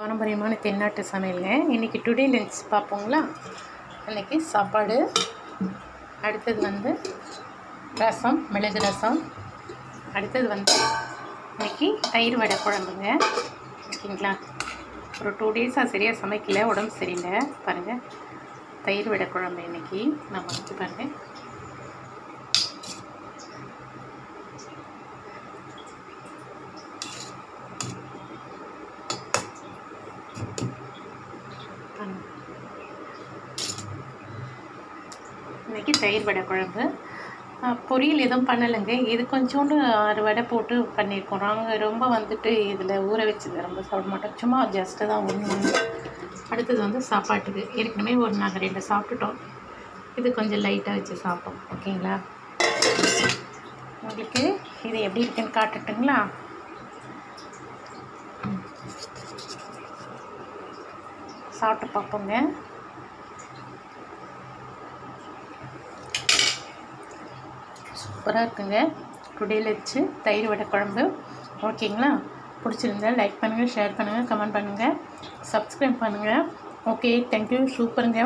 பாரம்பரியமான தென்னாட்டு சமையலுங்க. இன்றைக்கி டுடே லஞ்ச் பார்ப்போங்களா. இன்றைக்கி சாப்பாடு, அடுத்தது ரசம், மிளகு ரசம், அடுத்தது இன்றைக்கி தயிர் வடை குழம்புங்க. ஓகேங்களா. ஒரு 2 டேஸாக சரியாக சமைக்கல, உடம்பு சரியில்லை. பாருங்கள், தயிர் வடை குழம்பு இன்றைக்கி நம்ம பாருங்கள். இன்றைக்கி தயிர் வடை குழம்பு. பொரியல் எதுவும் பண்ணலைங்க. இது கொஞ்சோண்டு 6 வடை போட்டு பண்ணியிருக்கோம். நாங்கள் ரொம்ப இதில் ஊற வச்சது ரொம்ப சாப்பிட மாட்டோம். சும்மா ஜஸ்ட்டு தான் ஒன்று. அடுத்தது சாப்பாட்டுக்கு ஏற்கனவே நாங்கள் 2 சாப்பிட்டுட்டோம். இது கொஞ்சம் லைட்டாக வச்சு சாப்பிட்டோம். ஓகேங்களா. உங்களுக்கு இது எப்படி இருக்குன்னு காட்டுட்டுங்களா. சாப்பிட்டு பார்ப்போங்க. சூப்பராக இருக்குங்க டுடே லஞ்ச் தயிர் வடை குழம்பு. ஓகேங்களா. பிடிச்சிருந்தா லைக் பண்ணுங்கள், ஷேர் பண்ணுங்கள், கமெண்ட் பண்ணுங்கள், சப்ஸ்கிரைப் பண்ணுங்கள். Okay, thank you. சூப்பருங்க.